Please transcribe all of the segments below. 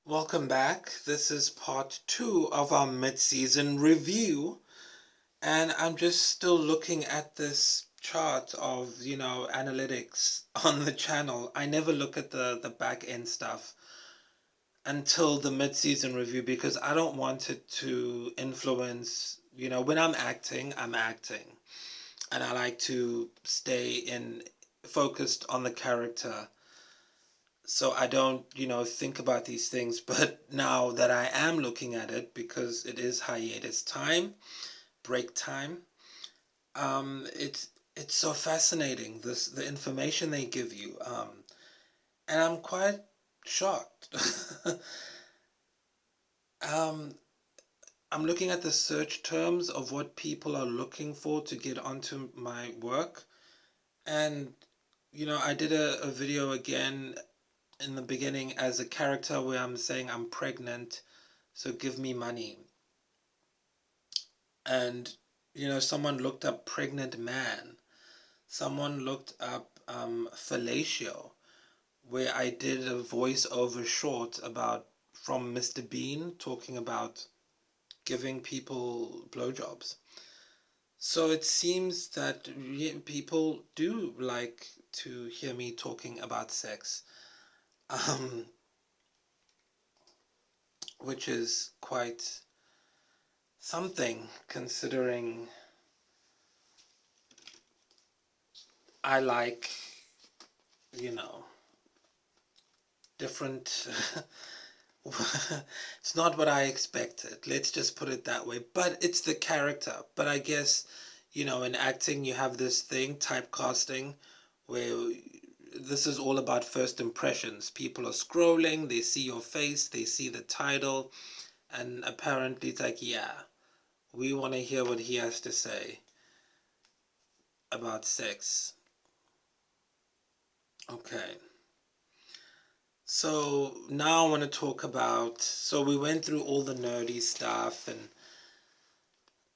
Welcome back. This is part 2 of our mid-season review, and I'm just still looking at this chart of, analytics on the channel. I never look at the back end stuff until the mid-season review because I don't want it to influence, when I'm acting, and I like to stay in focused on the character, so I don't, think about these things. But now that I am looking at it, because it is hiatus time, break time, it's so fascinating, the information they give you, and I'm quite shocked. um, I'm looking at the search terms of what people are looking for to get onto my work, and I did a video again in the beginning as a character where I'm saying I'm pregnant, so give me money. And, someone looked up pregnant man. Someone looked up fellatio, where I did a voiceover short about from Mr. Bean talking about giving people blowjobs. So it seems that people do like to hear me talking about sex. Um, which is quite something, considering I like, you know, different. It's not what I expected. Let's just put it that way. But it's the character. But I guess, in acting, you have this thing, typecasting, where this is all about first impressions. People are scrolling, they see your face, they see the title, and apparently it's like, yeah, we want to hear what he has to say about sex. Okay. So now I want to talk about, so we went through all the nerdy stuff and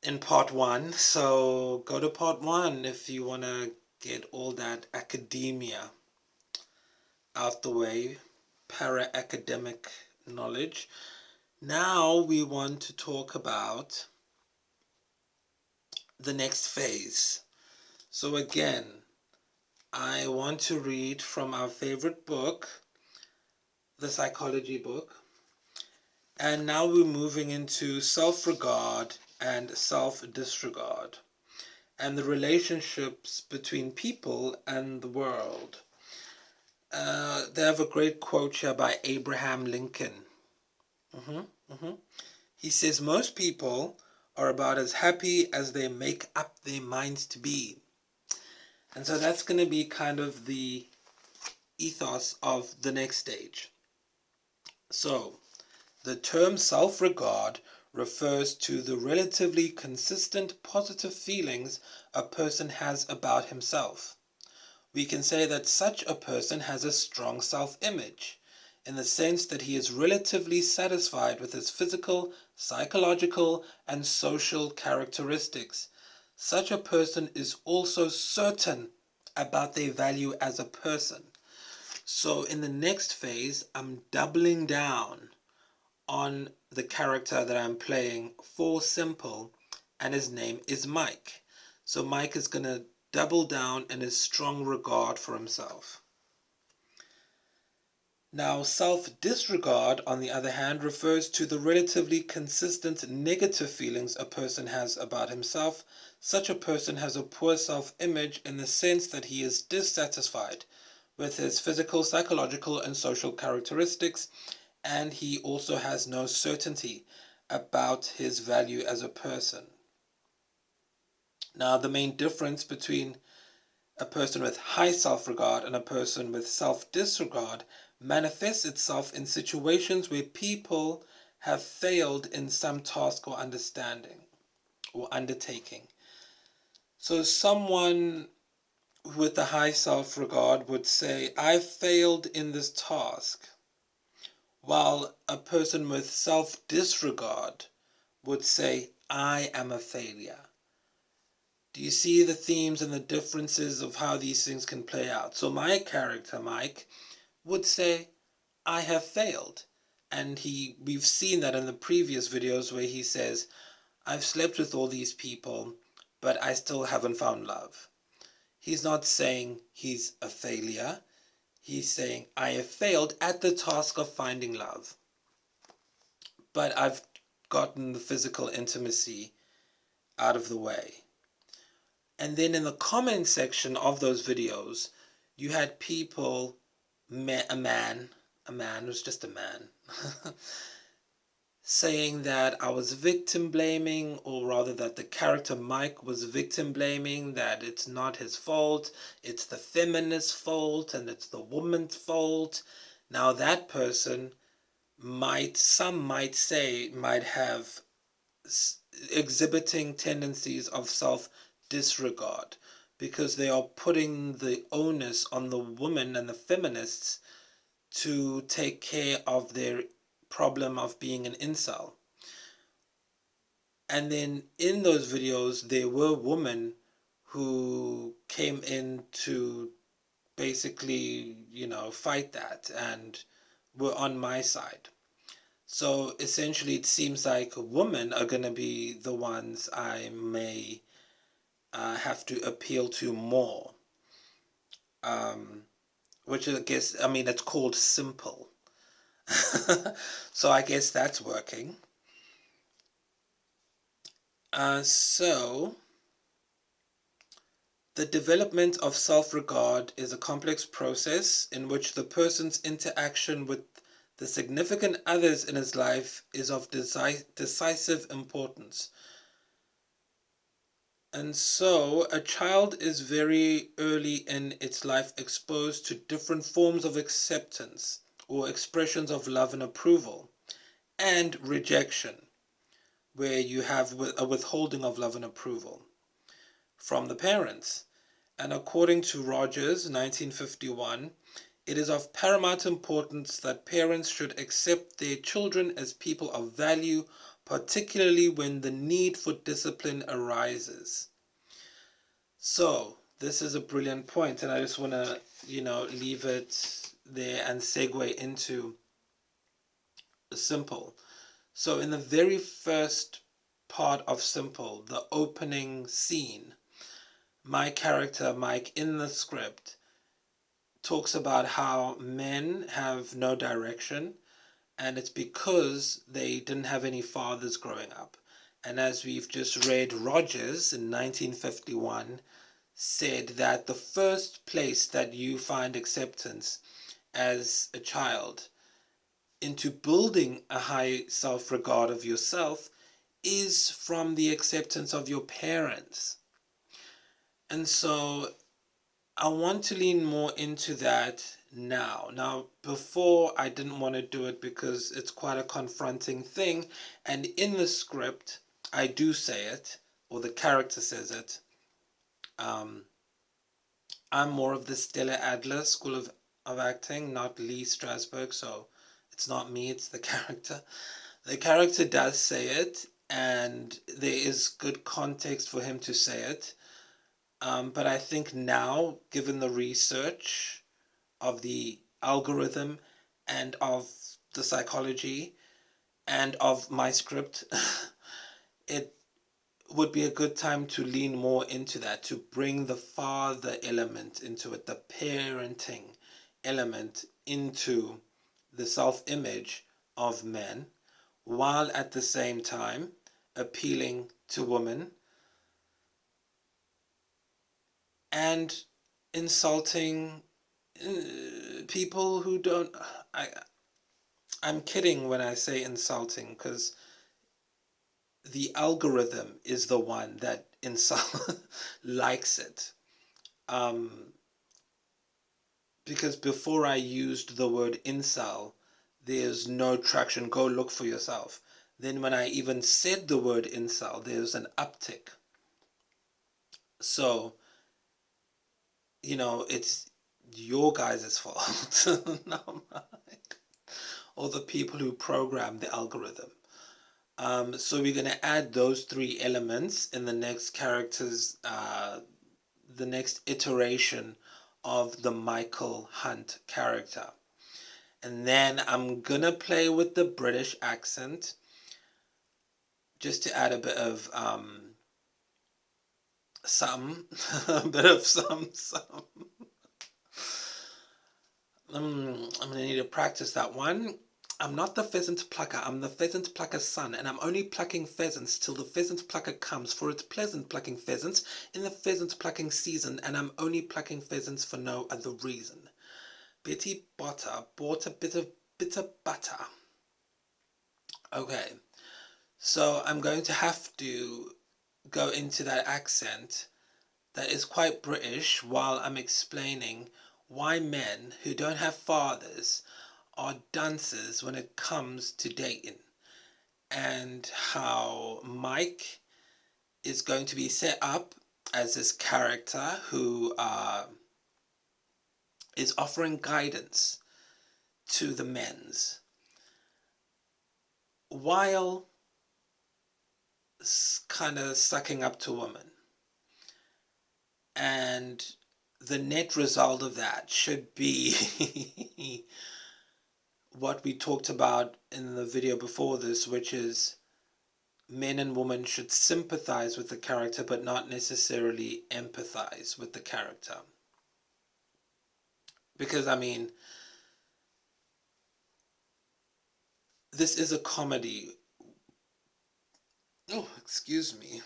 in part 1. So go to part 1 if you want to get all that academia out the way, para-academic knowledge. Now we want to talk about the next phase. So again, I want to read from our favorite book, the psychology book. And now we're moving into self-regard and self-disregard, and the relationships between people and the world. They have a great quote here by Abraham Lincoln. He says, most people are about as happy as they make up their minds to be. And so that's going to be kind of the ethos of the next stage. So, the term self-regard refers to the relatively consistent positive feelings a person has about himself. We can say that such a person has a strong self-image, in the sense that he is relatively satisfied with his physical, psychological, and social characteristics. Such a person is also certain about their value as a person. So in the next phase, I'm doubling down on the character that I'm playing for Simple, and his name is Mike. So Mike is going to double down in his strong regard for himself. Now, self-disregard, on the other hand, refers to the relatively consistent negative feelings a person has about himself. Such a person has a poor self-image in the sense that he is dissatisfied with his physical, psychological, and social characteristics, and he also has no certainty about his value as a person. Now, the main difference between a person with high self-regard and a person with self-disregard manifests itself in situations where people have failed in some task or understanding or undertaking. So someone with a high self-regard would say, I failed in this task, while a person with self-disregard would say, I am a failure. Do you see the themes and the differences of how these things can play out? So my character, Mike, would say, I have failed. And we've seen that in the previous videos where he says, I've slept with all these people, but I still haven't found love. He's not saying he's a failure. He's saying, I have failed at the task of finding love, but I've gotten the physical intimacy out of the way. And then in the comment section of those videos, you had people, a man was just a man, saying that I was victim blaming, or rather that the character Mike was victim blaming, that it's not his fault, it's the feminist's fault, and it's the woman's fault. Now that person some might say, might have exhibiting tendencies of self-disregard, because they are putting the onus on the woman and the feminists to take care of their problem of being an incel. And then in those videos, there were women who came in to basically, fight that and were on my side. So essentially, it seems like women are going to be the ones I may have to appeal to more. Which I guess, it's called simple. So I guess that's working. So the development of self-regard is a complex process in which the person's interaction with the significant others in his life is of decisive importance. And so a child is very early in its life exposed to different forms of acceptance or expressions of love and approval, and rejection, where you have a withholding of love and approval from the parents. And according to Rogers, 1951, it is of paramount importance that parents should accept their children as people of value, particularly when the need for discipline arises. So, this is a brilliant point, and I just want to, leave it there and segue into Simple. So, in the very first part of Simple, the opening scene, my character, Mike, in the script, talks about how men have no direction, and it's because they didn't have any fathers growing up. And as we've just read, Rogers in 1951 said that the first place that you find acceptance as a child into building a high self-regard of yourself is from the acceptance of your parents. And so I want to lean more into that now. Now, before I didn't want to do it because it's quite a confronting thing. And in the script, I do say it, or the character says it. I'm more of the Stella Adler school of acting, not Lee Strasberg. So it's not me, it's the character. The character does say it, and there is good context for him to say it. But I think now, given the research of the algorithm and of the psychology and of my script, it would be a good time to lean more into that, to bring the father element into it, the parenting element into the self-image of men, while at the same time appealing to women and insulting people who don't. I'm kidding when I say insulting, because the algorithm is the one that likes it. Because before I used the word incel, there's no traction. Go look for yourself. Then when I even said the word incel, there's an uptick. So, it's your guys' fault, not mine, or the people who program the algorithm. So we're going to add those three elements in the next the next iteration of the Michael Hunt character. And then I'm gonna play with the British accent just to add a bit of some, a bit of some. I'm gonna need to practice that one. I'm not the pheasant plucker, I'm the pheasant plucker's son, and I'm only plucking pheasants till the pheasant plucker comes, for it's pleasant plucking pheasants in the pheasant plucking season, and I'm only plucking pheasants for no other reason. Betty Botter bought a bit of bitter butter. Okay, so I'm going to have to go into that accent that is quite British while I'm explaining why men who don't have fathers are dunces when it comes to dating, and how Mike is going to be set up as this character who is offering guidance to the men's while kind of sucking up to women. And the net result of that should be what we talked about in the video before this, which is men and women should sympathize with the character but not necessarily empathize with the character. Because, I mean, this is a comedy. Oh, excuse me.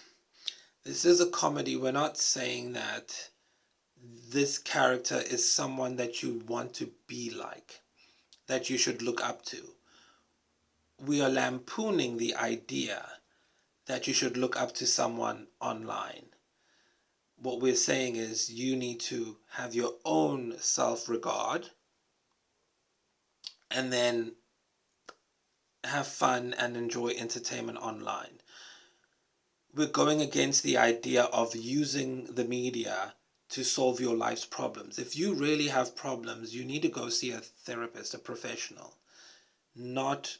This is a comedy. We're not saying that this character is someone that you want to be like, that you should look up to. We are lampooning the idea that you should look up to someone online. What we're saying is you need to have your own self-regard and then have fun and enjoy entertainment online. We're going against the idea of using the media to solve your life's problems. If you really have problems, you need to go see a therapist, a professional, not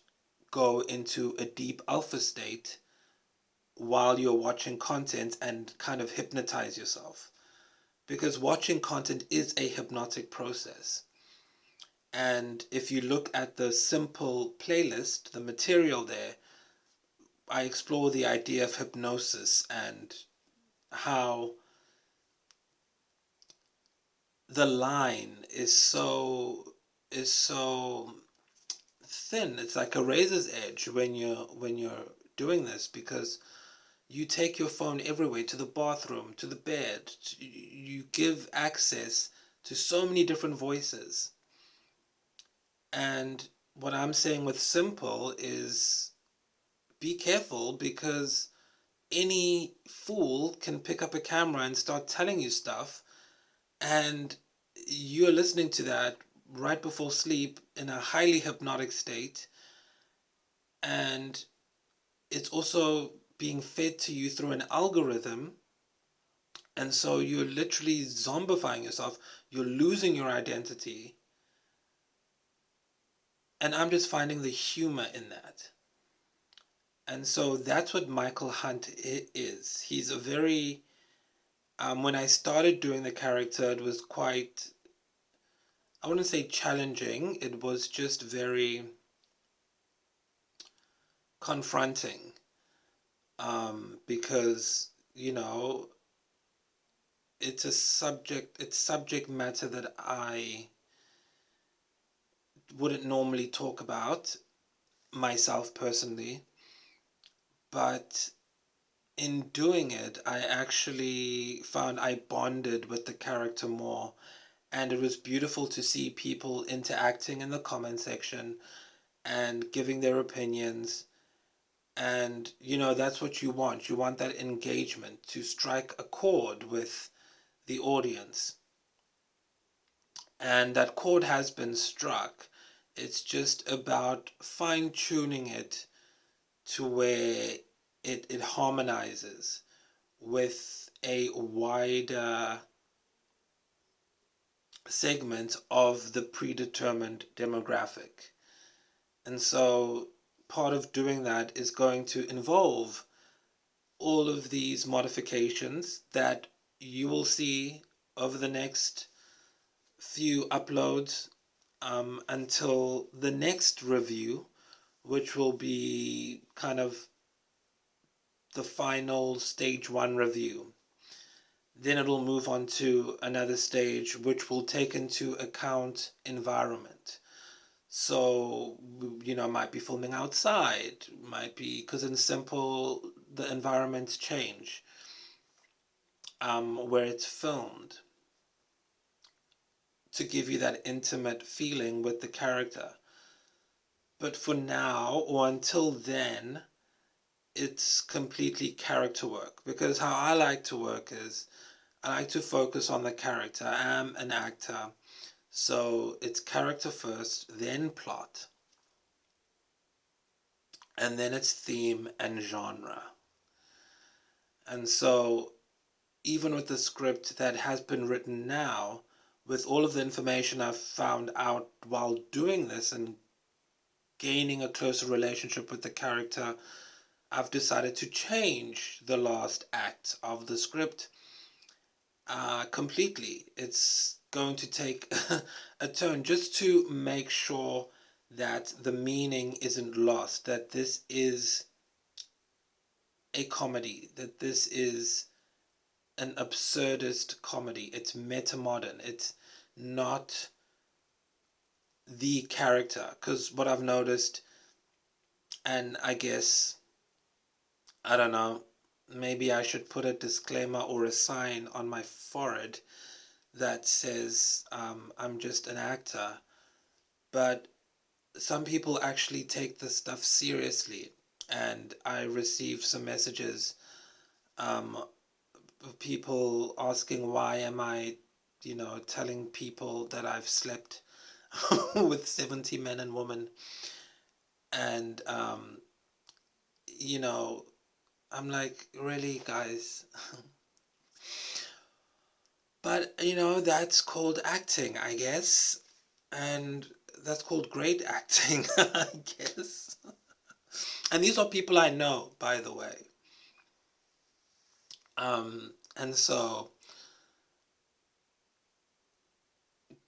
go into a deep alpha state while you're watching content and kind of hypnotize yourself. Because watching content is a hypnotic process. And if you look at the simple playlist, the material there, I explore the idea of hypnosis and how the line is so thin. It's like a razor's edge when you're doing this, because you take your phone everywhere, to the bathroom, to the bed. You give access to so many different voices. And what I'm saying with simple is be careful, because any fool can pick up a camera and start telling you stuff, and you're listening to that right before sleep in a highly hypnotic state, and it's also being fed to you through an algorithm, and so you're literally zombifying yourself, you're losing your identity, and I'm just finding the humor in that. And so that's what Michael Hunt is. He's a very when I started doing the character, it was quite, I wouldn't say challenging, it was just very confronting, because, it's subject matter that I wouldn't normally talk about myself personally, but in doing it, I actually found I bonded with the character more, and it was beautiful to see people interacting in the comment section and giving their opinions. And that's what you want. You want that engagement to strike a chord with the audience, and that chord has been struck. It's just about fine-tuning it to where it harmonizes with a wider segment of the predetermined demographic. And so part of doing that is going to involve all of these modifications that you will see over the next few uploads until the next review, which will be kind of the final stage 1 review. Then it'll move on to another stage, which will take into account environment. So, might be filming outside, might be, because in Simple, the environments change where it's filmed to give you that intimate feeling with the character. But for now, or until then, it's completely character work. Because how I like to work is, I like to focus on the character. I am an actor. So it's character first, then plot. And then it's theme and genre. And so even with the script that has been written now, with all of the information I've found out while doing this and gaining a closer relationship with the character, I've decided to change the last act of the script completely. It's going to take a turn just to make sure that the meaning isn't lost, that this is a comedy, that this is an absurdist comedy. It's metamodern. It's not the character. Because what I've noticed, and I guess, I don't know, maybe I should put a disclaimer or a sign on my forehead that says I'm just an actor. But some people actually take this stuff seriously. And I received some messages people asking why am I, telling people that I've slept with 70 men and women. And, I'm like, really, guys? But, that's called acting, I guess. And that's called great acting, I guess. And these are people I know, by the way. And so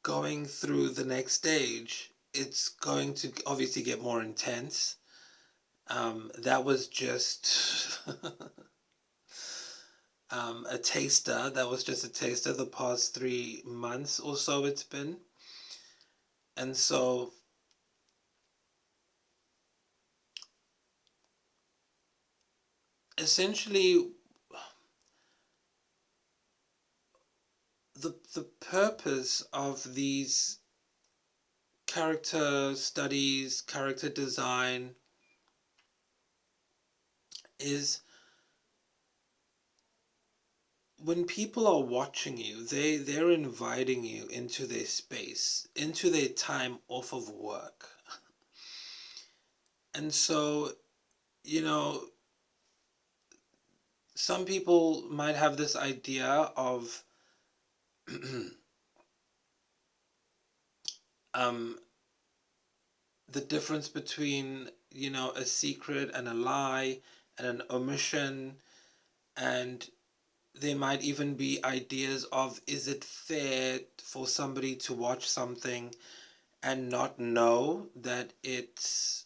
going through the next stage, it's going to obviously get more intense. That was just a taster. That was just a taster the past 3 months or so it's been. And so essentially the purpose of these character studies, character design is when people are watching you, they're inviting you into their space, into their time off of work. And so, you know, some people might have this idea of um, the difference between, a secret and a lie and an omission. And there might even be ideas of, is it fair for somebody to watch something and not know that it's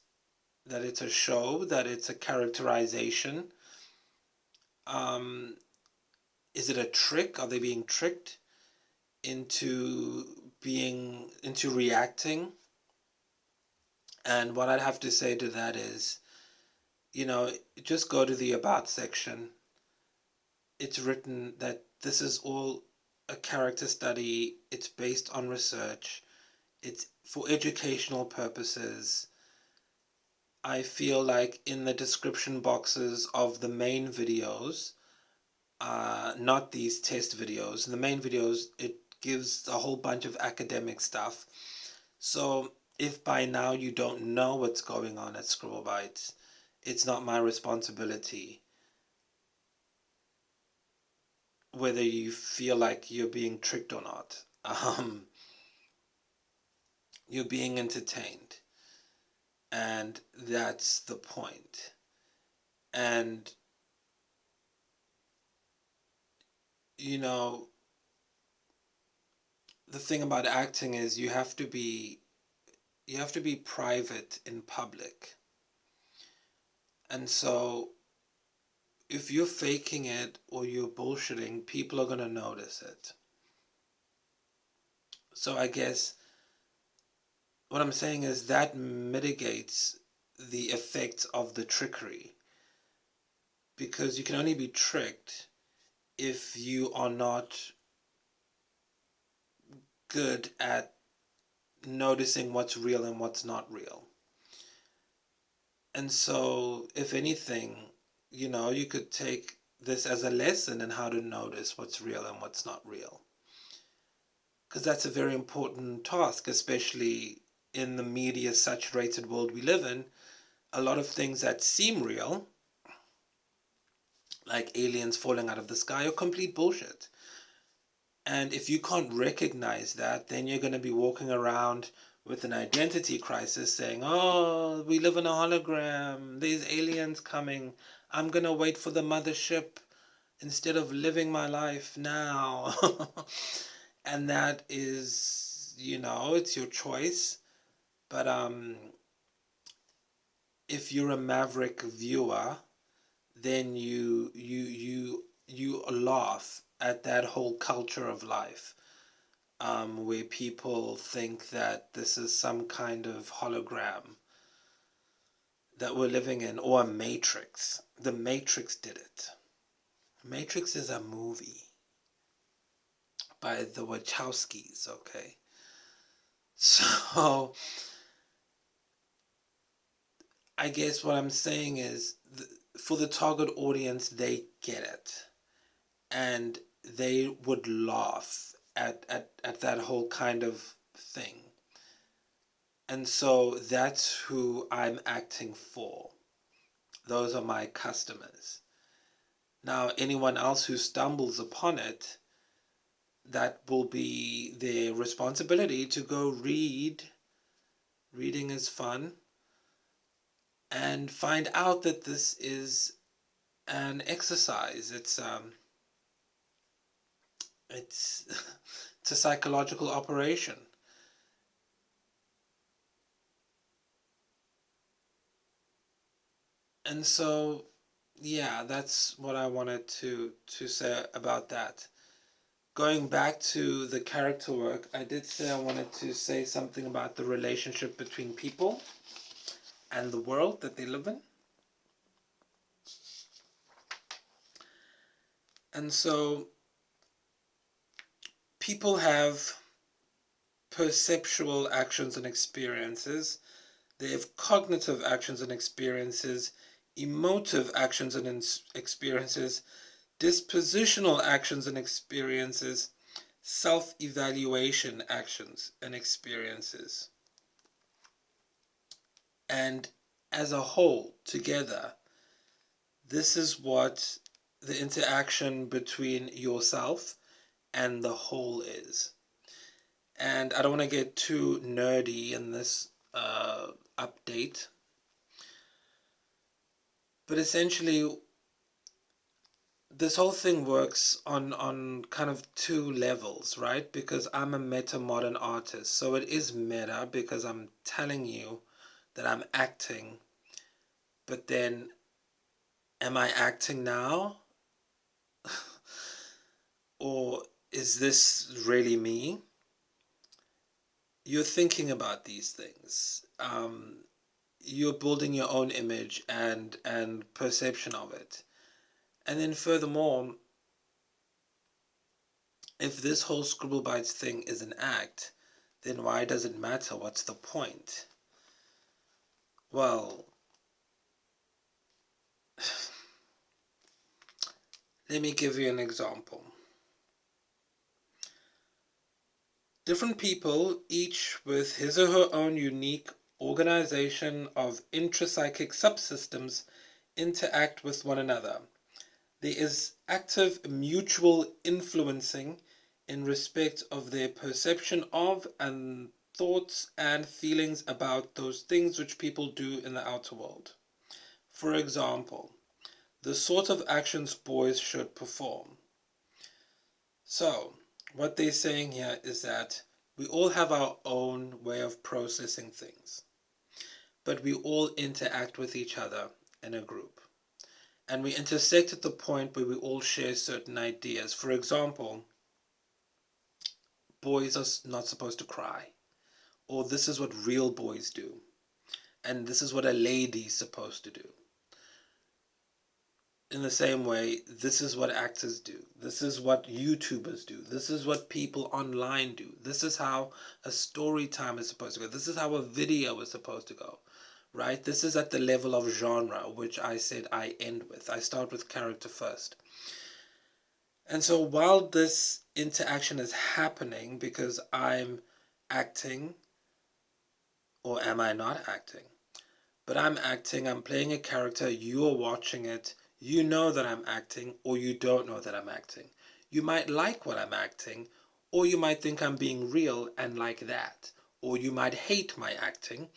a show, that it's a characterization? Um, is it a trick? Are they being tricked into reacting? And what I'd have to say to that is, just go to the about section. It's written that this is all a character study. It's based on research. It's for educational purposes. I feel like in the description boxes of the main videos, not these test videos, in the main videos, it gives a whole bunch of academic stuff. So if by now you don't know what's going on at Scribblebytes, it's not my responsibility whether you feel like you're being tricked or not. You're being entertained. And that's the point. And, you know, the thing about acting is you have to be you have to be private in public. And so if you're faking it or you're bullshitting, people are going to notice it. So I guess what I'm saying is that mitigates the effects of the trickery, because you can only be tricked if you are not good at noticing what's real and what's not real. And so, if anything, you could take this as a lesson in how to notice what's real and what's not real. Because that's a very important task, especially in the media saturated world we live in. A lot of things that seem real, like aliens falling out of the sky, are complete bullshit. And if you can't recognize that, then you're going to be walking around with an identity crisis saying, oh, we live in a hologram, there's aliens coming, I'm going to wait for the mothership instead of living my life now. And that is, it's your choice. But if you're a maverick viewer, then you laugh at that whole culture of life, where people think that this is some kind of hologram that we're living in, or a Matrix. The Matrix did it. Matrix is a movie by the Wachowskis, okay? So, I guess what I'm saying is, for the target audience, they get it. And they would laugh at that whole kind of thing. And so that's who I'm acting for. Those are my customers. Now, anyone else who stumbles upon it, that will be their responsibility to go read. Reading is fun. And find out that this is an exercise. It's it's a psychological operation. And so, yeah, that's what I wanted to say about that. Going back to the character work, I did say I wanted to say something about the relationship between people and the world that they live in. And so, people have perceptual actions and experiences. They have cognitive actions and experiences, emotive actions and experiences, dispositional actions and experiences, self-evaluation actions and experiences. And as a whole, together, this is what the interaction between yourself and the whole is. And I don't want to get too nerdy in this update, but essentially, this whole thing works on kind of two levels, right? Because I'm a meta-modern artist. So it is meta because I'm telling you that I'm acting. But then, am I acting now? Or is this really me? You're thinking about these things. You're building your own image and perception of it. And then furthermore, if this whole Scribblebytes thing is an act, then why does it matter? What's the point? Well, let me give you an example. Different people, each with his or her own unique organization of intrapsychic subsystems, interact with one another. There is active mutual influencing in respect of their perception of and thoughts and feelings about those things which people do in the outer world. For example, the sort of actions boys should perform. So, what they're saying here is that We all have our own way of processing things, but we all interact with each other in a group. And we intersect at the point where we all share certain ideas. For example, boys are not supposed to cry, or this is what real boys do, and this is what a lady's supposed to do. In the same way, this is what actors do. This is what YouTubers do. This is what people online do. This is how a story time is supposed to go. This is how a video is supposed to go, right? This is at the level of genre, which I said I end with. I start with character first. And so while this interaction is happening, because I'm acting, or am I not acting? But I'm acting, I'm playing a character, you're watching it, you know that I'm acting, or you don't know that I'm acting. You might like what I'm acting, or you might think I'm being real and like that. Or you might hate my acting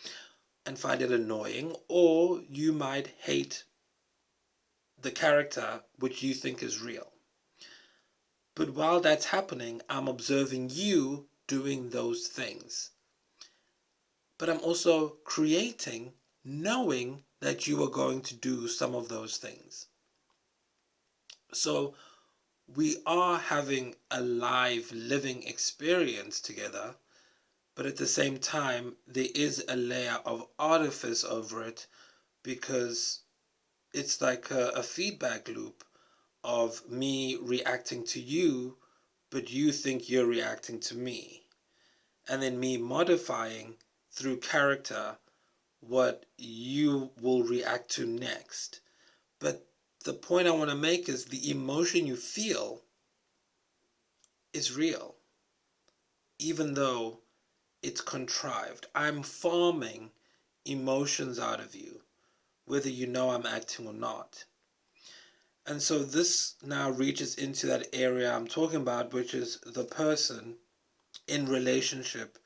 and find it annoying, or you might hate the character which you think is real. But while that's happening, I'm observing you doing those things. But I'm also creating knowing that you are going to do some of those things. So we are having a live, living experience together, but at the same time, there is a layer of artifice over it, because it's like a feedback loop of me reacting to you, but you think you're reacting to me. And then me modifying through character what you will react to next. But the point I want to make is the emotion you feel is real, even though it's contrived. I'm farming emotions out of you, whether you know I'm acting or not. And so this now reaches into that area I'm talking about, which is the person in relationship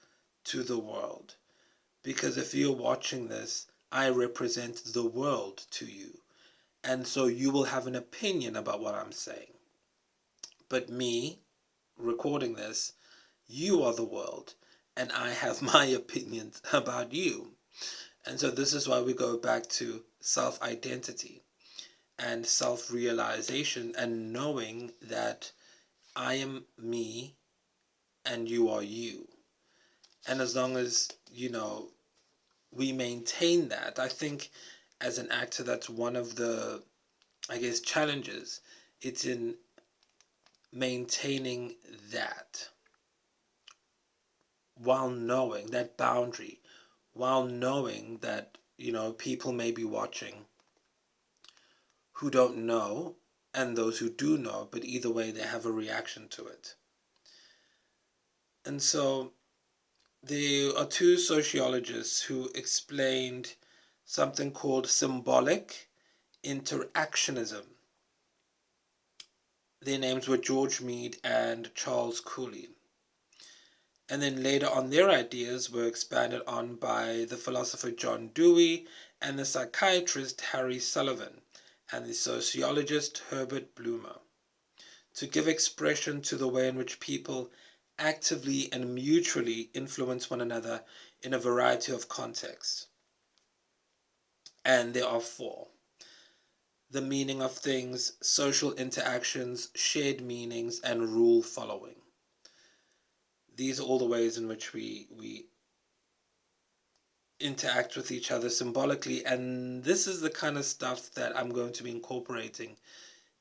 to the world. Because if you're watching this, I represent the world to you. And so you will have an opinion about what I'm saying. But me, recording this, you are the world, and I have my opinions about you. And so this is why we go back to self-identity and self-realization and knowing that I am me and you are you. And as long as, we maintain that, I think as an actor, that's one of the, challenges. It's in maintaining that while knowing that boundary, while knowing that, people may be watching who don't know and those who do know, but either way, they have a reaction to it. And so there are two sociologists who explained something called symbolic interactionism. Their names were George Mead and Charles Cooley. And then later on, their ideas were expanded on by the philosopher John Dewey and the psychiatrist Harry Sullivan and the sociologist Herbert Blumer, to give expression to the way in which people actively and mutually influence one another in a variety of contexts. And there are four: the meaning of things, social interactions, shared meanings, and rule following. These are all the ways in which we interact with each other symbolically, and this is the kind of stuff that I'm going to be incorporating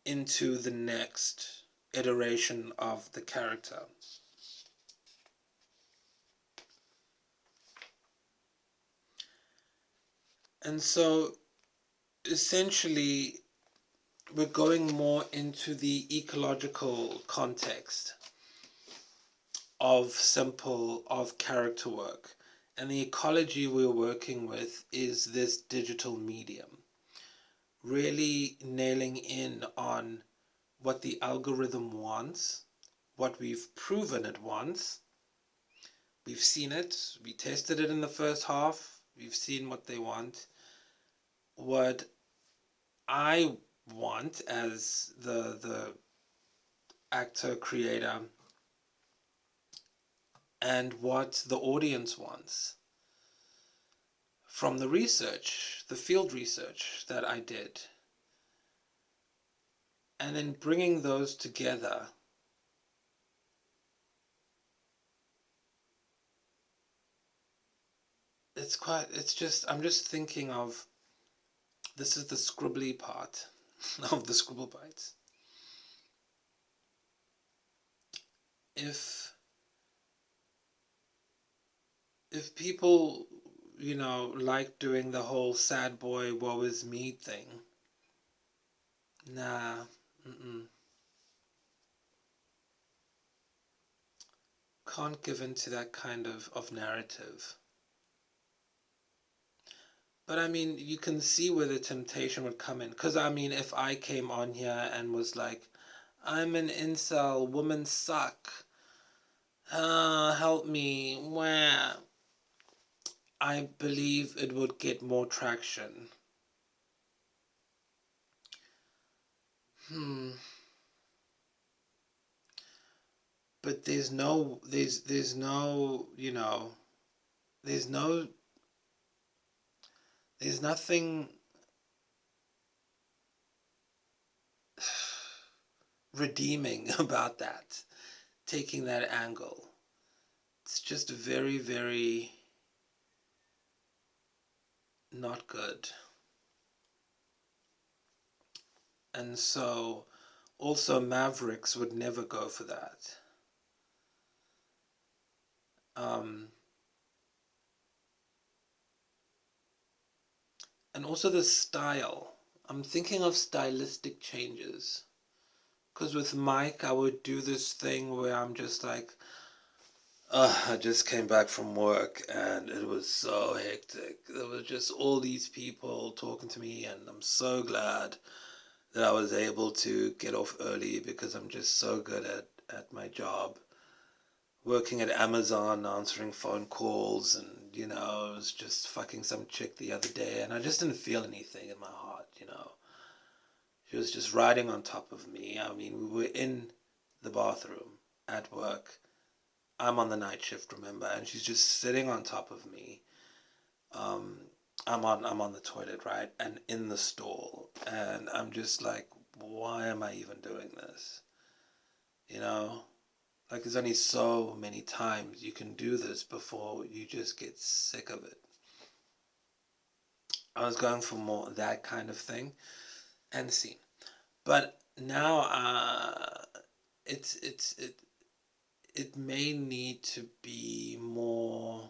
into the next iteration of the character. And so essentially we're going more into the ecological context of character work. And the ecology we're working with is this digital medium, really nailing in on what the algorithm wants, what we've proven it wants. We've seen it, we tested it in the first half, we've seen what they want. What I want as the actor, creator, and what the audience wants from the research, the field research that I did, and then bringing those together. I'm just thinking of, this is the scribbly part of the Scribblebytes. If people, like doing the whole sad boy, woe is me thing, nah, can't give into that kind of narrative. But I mean, you can see where the temptation would come in. Because I mean, if I came on here and was like, I'm an incel, women suck, help me, wah, I believe it would get more traction. But there's nothing redeeming about that, taking that angle. It's just very, very not good. And so also Mavericks would never go for that. And also the style. I'm thinking of stylistic changes. Because with Mike, I would do this thing where I'm just like, I just came back from work and it was so hectic. There was just all these people talking to me, and I'm so glad that I was able to get off early because I'm just so good at my job. Working at Amazon, answering phone calls, and I was just fucking some chick the other day, and I just didn't feel anything in my heart. She was just riding on top of me. I mean, we were in the bathroom at work. I'm on the night shift, remember, and she's just sitting on top of me. I'm on the toilet, right, and in the stall, and I'm just like, why am I even doing this? Like, there's only so many times you can do this before you just get sick of it. I was going for more that kind of thing and scene. But now it may need to be more,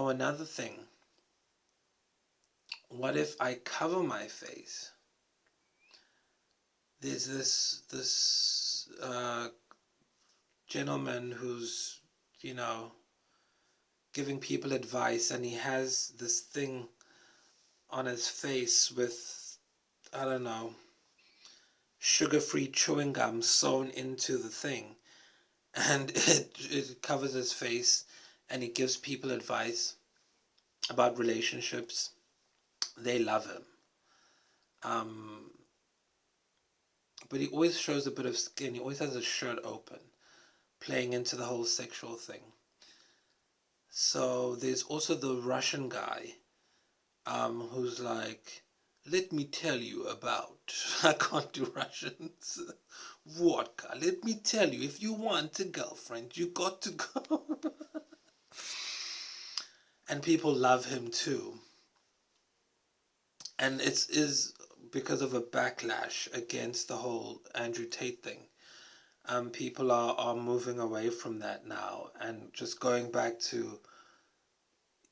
another thing. What if I cover my face? There's this gentleman who's, giving people advice, and he has this thing on his face with, I don't know, sugar-free chewing gum sewn into the thing, and it covers his face, and he gives people advice about relationships. They love him. But he always shows a bit of skin. He always has his shirt open, playing into the whole sexual thing. So there's also the Russian guy, who's like, let me tell you about, I can't do Russians, vodka. Let me tell you, if you want a girlfriend, you got to go. And people love him too. And it is because of a backlash against the whole Andrew Tate thing. People are moving away from that now and just going back to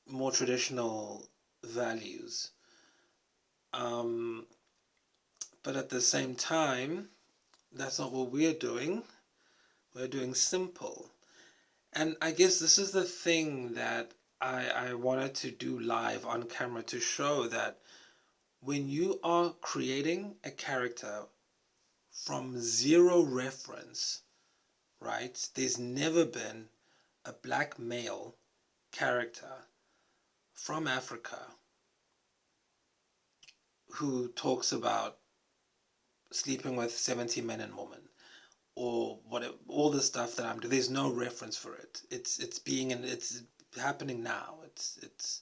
more traditional values. But at the same time, that's not what we're doing. We're doing simple. And I guess this is the thing that I wanted to do live on camera, to show that when you are creating a character from zero reference, right? There's never been a black male character from Africa who talks about sleeping with 70 men and women, or whatever, all the stuff that I'm doing. There's no reference for it. It's happening now. It's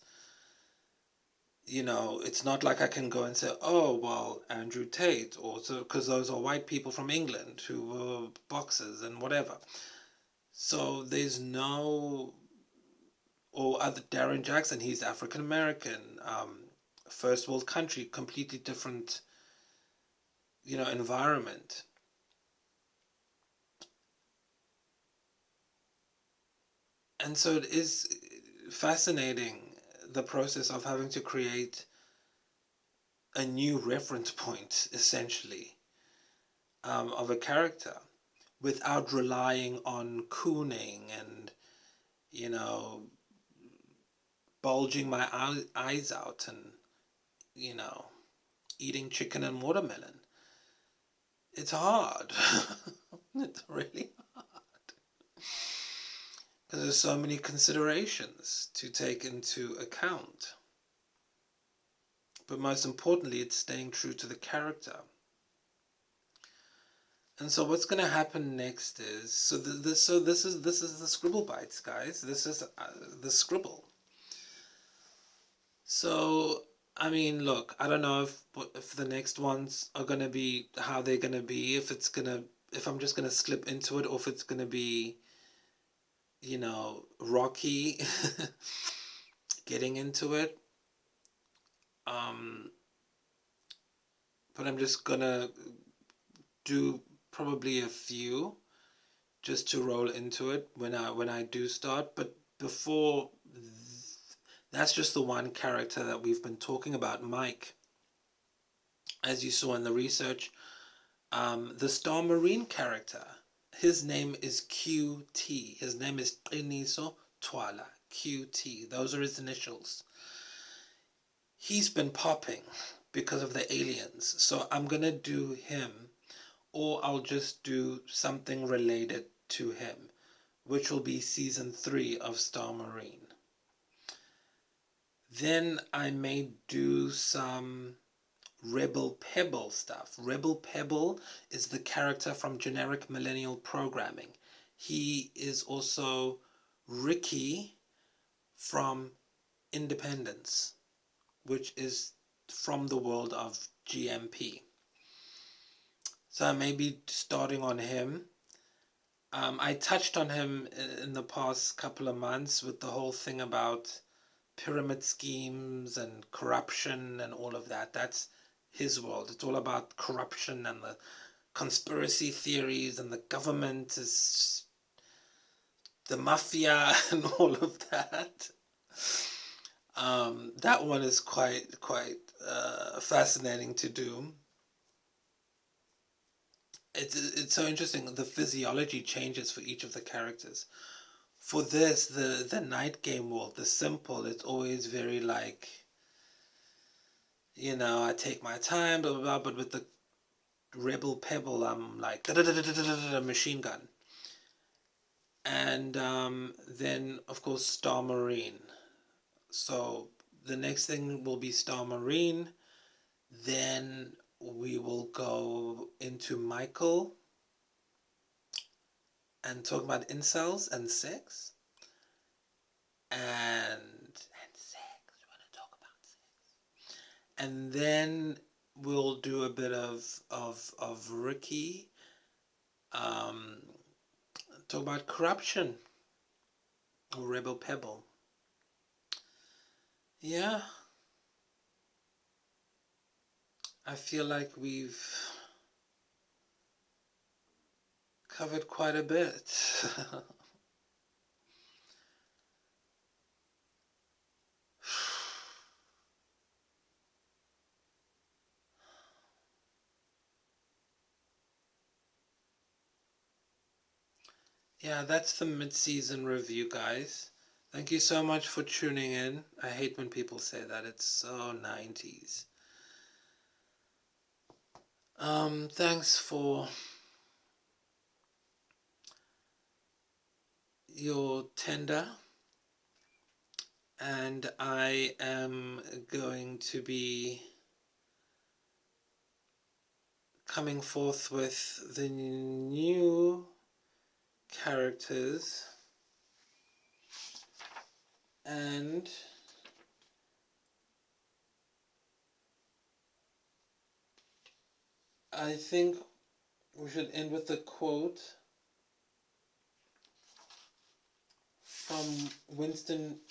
it's not like I can go and say, oh, well, Andrew Tate, or so, because those are white people from England who were boxers and whatever. So there's no, or other Darren Jackson, he's African American, first world country, completely different, environment. And so it is fascinating, the process of having to create a new reference point, essentially, of a character without relying on cooning and, you know, bulging my eyes out and, you know, eating chicken and watermelon. It's hard. It's really hard. Because there's so many considerations to take into account. But most importantly, it's staying true to the character. And so what's going to happen next is, this is the Scribblebytes, guys. This is the scribble. So I mean, look, I don't know if the next ones are going to be how they're going to be, if I'm just going to slip into it, or if it's going to be, rocky getting into it. But I'm just going to do probably a few just to roll into it when I do start. But before, that's just the one character that we've been talking about, Mike. As you saw in the research, the Star Marine character, his name is QT. His name is Qiniso Twala, QT. Those are his initials. He's been popping because of the aliens. So I'm going to do him, or I'll just do something related to him, which will be season 3 of Star Marine. Then I may do some Rebel Pebble stuff. Rebel Pebble is the character from Generic Millennial Programming. He is also Ricky from Independence, which is from the world of GMP. So I may be starting on him. I touched on him in the past couple of months with the whole thing about pyramid schemes and corruption and all of that. That's his world. It's all about corruption and the conspiracy theories, and the government is the mafia and all of that. That one is quite fascinating to do. It's so interesting. The physiology changes for each of the characters. For this, the night game world, the simple, it's always very like, I take my time, blah blah blah. But with the Rebel Pebble, I'm like machine gun. And then of course Star Marine. So the next thing will be Star Marine. Then we will go into Michael and talk about incels and sex. And sex. We want to talk about sex. And then we'll do a bit of Ricky. Talk about corruption. Or Rebel Pebble. Yeah. I feel like we've covered quite a bit. Yeah, that's the mid-season review, guys. Thank you so much for tuning in. I hate when people say that. It's so 90s. Thanks for your tender. And I am going to be coming forth with the new characters, and I think we should end with a quote from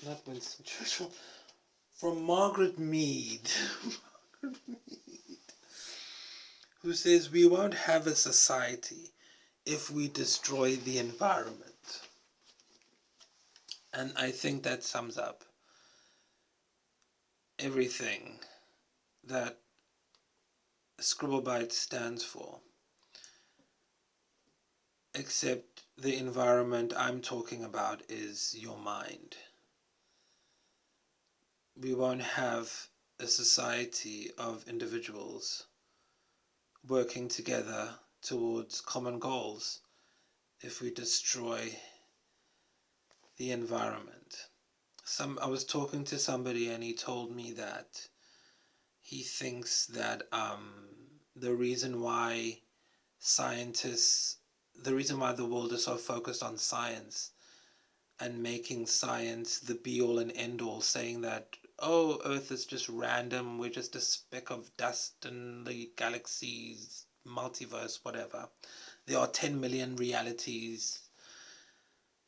not Winston Churchill, from Margaret Mead, who says, "We won't have a society if we destroy the environment." And I think that sums up everything that Scribblebytes stands for, except the environment I'm talking about is your mind. We won't have a society of individuals working together towards common goals if we destroy the environment. I was talking to somebody and he told me that he thinks that the reason why the world is so focused on science and making science the be-all and end-all, saying that, oh, Earth is just random, we're just a speck of dust in the galaxy's multiverse, whatever. There are 10 million realities.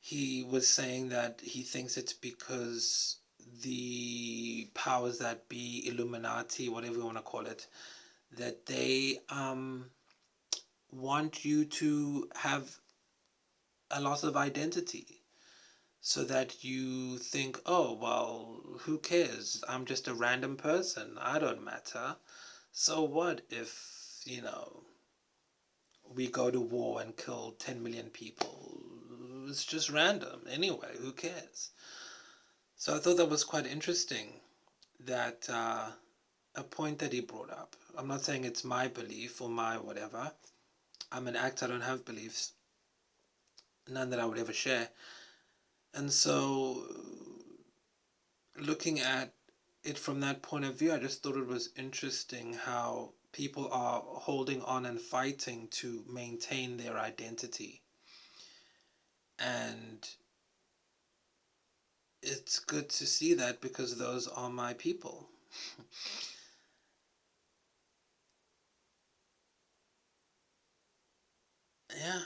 He was saying that he thinks it's because the powers that be, Illuminati, whatever you want to call it, that they want you to have a loss of identity, so that you think, oh, well, who cares? I'm just a random person. I don't matter. So what if, we go to war and kill 10 million people? It's just random. Anyway, who cares? So I thought that was quite interesting, that a point that he brought up. I'm not saying it's my belief or my whatever. I'm an actor, I don't have beliefs. None that I would ever share. And so, looking at it from that point of view, I just thought it was interesting how people are holding on and fighting to maintain their identity. And it's good to see that, because those are my people. Yeah.